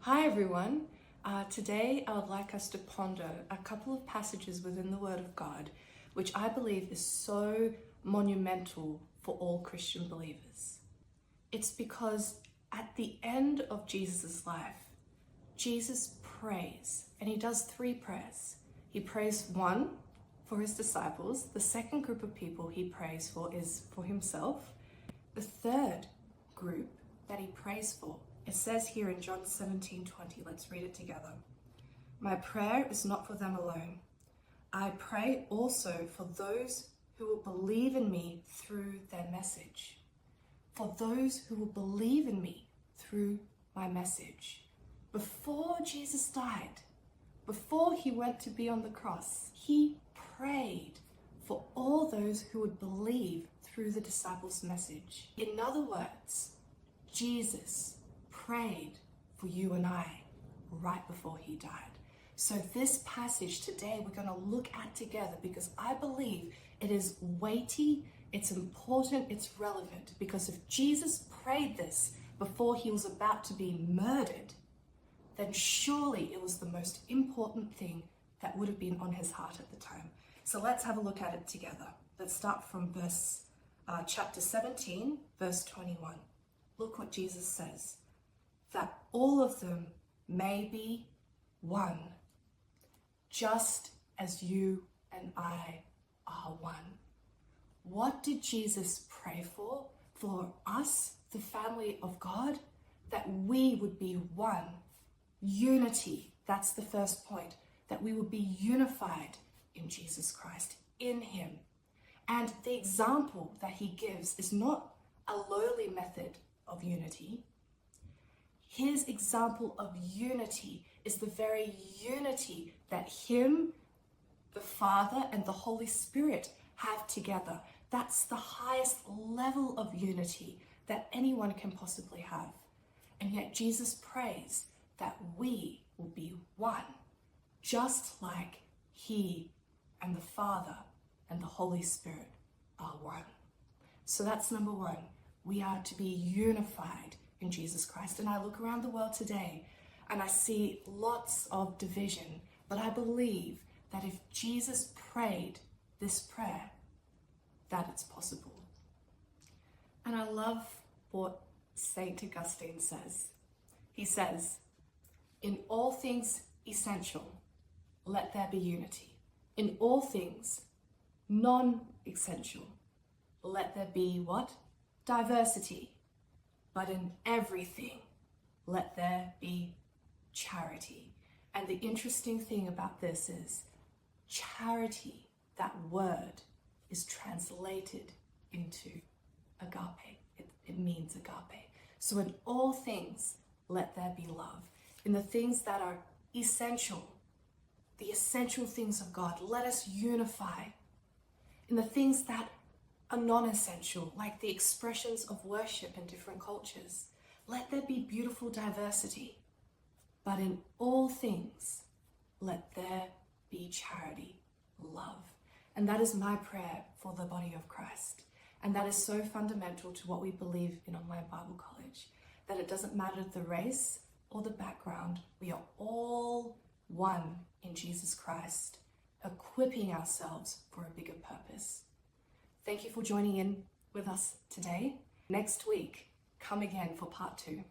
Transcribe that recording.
Hi everyone. Today I would like us to ponder a couple of passages within the Word of God, which I believe is so monumental for all Christian believers. It's because at the end of Jesus' life, Jesus prays, and he does three prayers. He prays one for his disciples. The second group of people he prays for is for himself. The third group that he prays for, it says here in John 17:20, let's read it together. My prayer is not for them alone. I pray also for those who will believe in me through their message. For those who will believe in me through my message. Before Jesus died, before he went to be on the cross, he prayed for all those who would believe through the disciples' message. In other words, Jesus prayed for you and I right before he died. So this passage today we're going to look at together because I believe it is weighty, it's important, it's relevant. Because if Jesus prayed this before he was about to be murdered, then surely it was the most important thing that would have been on his heart at the time. So let's have a look at it together. Let's start from chapter 17, verse 21. Look what Jesus says. That all of them may be one, just as you and I are one. What did Jesus pray for? For us, the family of God, that we would be one. Unity, that's the first point, that we would be unified in Jesus Christ, in him. And the example that he gives is not a lowly method of unity. His example of unity is the very unity that him, the Father, and the Holy Spirit have together. That's the highest level of unity that anyone can possibly have. And yet Jesus prays that we will be one, just like he and the Father and the Holy Spirit are one. So that's number one. We are to be unified in Jesus Christ. And I look around the world today and I see lots of division, but I believe that if Jesus prayed this prayer, that it's possible. And I love what Saint Augustine says. He says, in all things essential, let there be unity. In all things non-essential, let there be what? Diversity. But in everything, let there be charity. And the interesting thing about this is charity, that word, is translated into agape. It means agape. So in all things, let there be love. In the things that are essential, the essential things of God, let us unify. In the things that are non-essential, like the expressions of worship in different cultures, let there be beautiful diversity. But in all things, let there be charity, love. And that is my prayer for the body of Christ. And that is so fundamental to what we believe in Online Bible College, that it doesn't matter the race or the background, we are all one in Jesus Christ, equipping ourselves for a bigger purpose. Thank you for joining in with us today. Next week, come again for part 2.